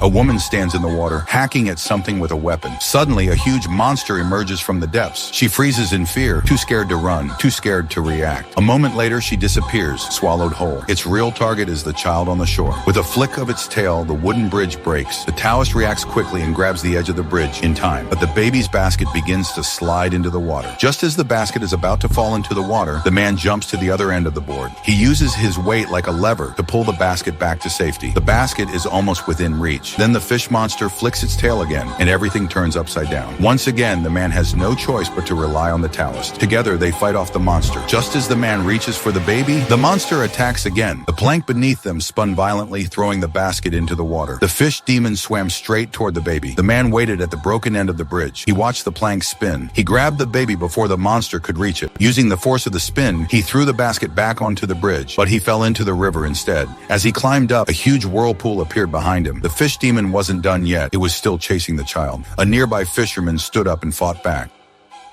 A woman stands in the water, hacking at something with a weapon. Suddenly, a huge monster emerges from the depths. She freezes in fear, too scared to run, too scared to react. A moment later, she disappears, swallowed whole. Its real target is the child on the shore. With a flick of its tail, the wooden bridge breaks. The Taoist reacts quickly and grabs the edge of the bridge in time, but the baby's basket begins to slide into the water. Just as the basket is about to fall into the water, the man jumps to the other end of the board. He uses his weight like a lever to pull the basket back to safety. The basket is almost within reach. Then the fish monster flicks its tail again, and everything turns upside down. Once again, the man has no choice but to rely on the Taoist. Together, they fight off the monster. Just as the man reaches for the baby, the monster attacks again. The plank beneath them spun violently, throwing the basket into the water. The fish demon swam straight toward the baby. The man waited at the broken end of the bridge. He watched the plank spin. He grabbed the baby before the monster could reach it. Using the force of the spin, he threw the basket back onto the bridge, but he fell into the river instead. As he climbed up, a huge whirlpool appeared behind him. The fish demon wasn't done yet. It was still chasing the child. A nearby fisherman stood up and fought back.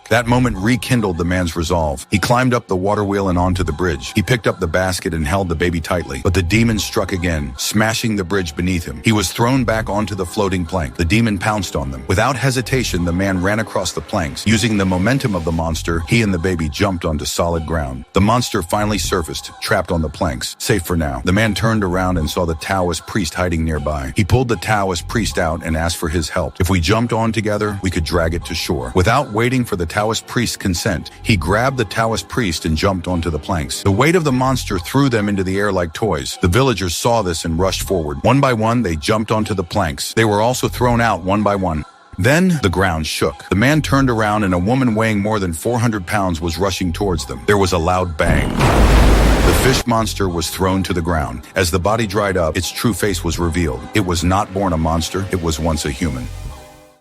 That moment rekindled the man's resolve. He climbed up the water wheel and onto the bridge. He picked up the basket and held the baby tightly, but the demon struck again, smashing the bridge beneath him. He was thrown back onto the floating plank. The demon pounced on them. Without hesitation, the man ran across the planks. Using the momentum of the monster, he and the baby jumped onto solid ground. The monster finally surfaced, trapped on the planks, safe for now. The man turned around and saw the Taoist priest hiding nearby. He pulled the Taoist priest out and asked for his help. If we jumped on together, we could drag it to shore. Without waiting for the Taoist priest's consent, he grabbed the Taoist priest and jumped onto the planks. The weight of the monster threw them into the air like toys. The villagers saw this and rushed forward. One by one, they jumped onto the planks. They were also thrown out one by one. Then the ground shook. The man turned around and a woman weighing more than 400 pounds was rushing towards them. There was a loud bang. The fish monster was thrown to the ground. As the body dried up, its true face was revealed. It was not born a monster, it was once a human.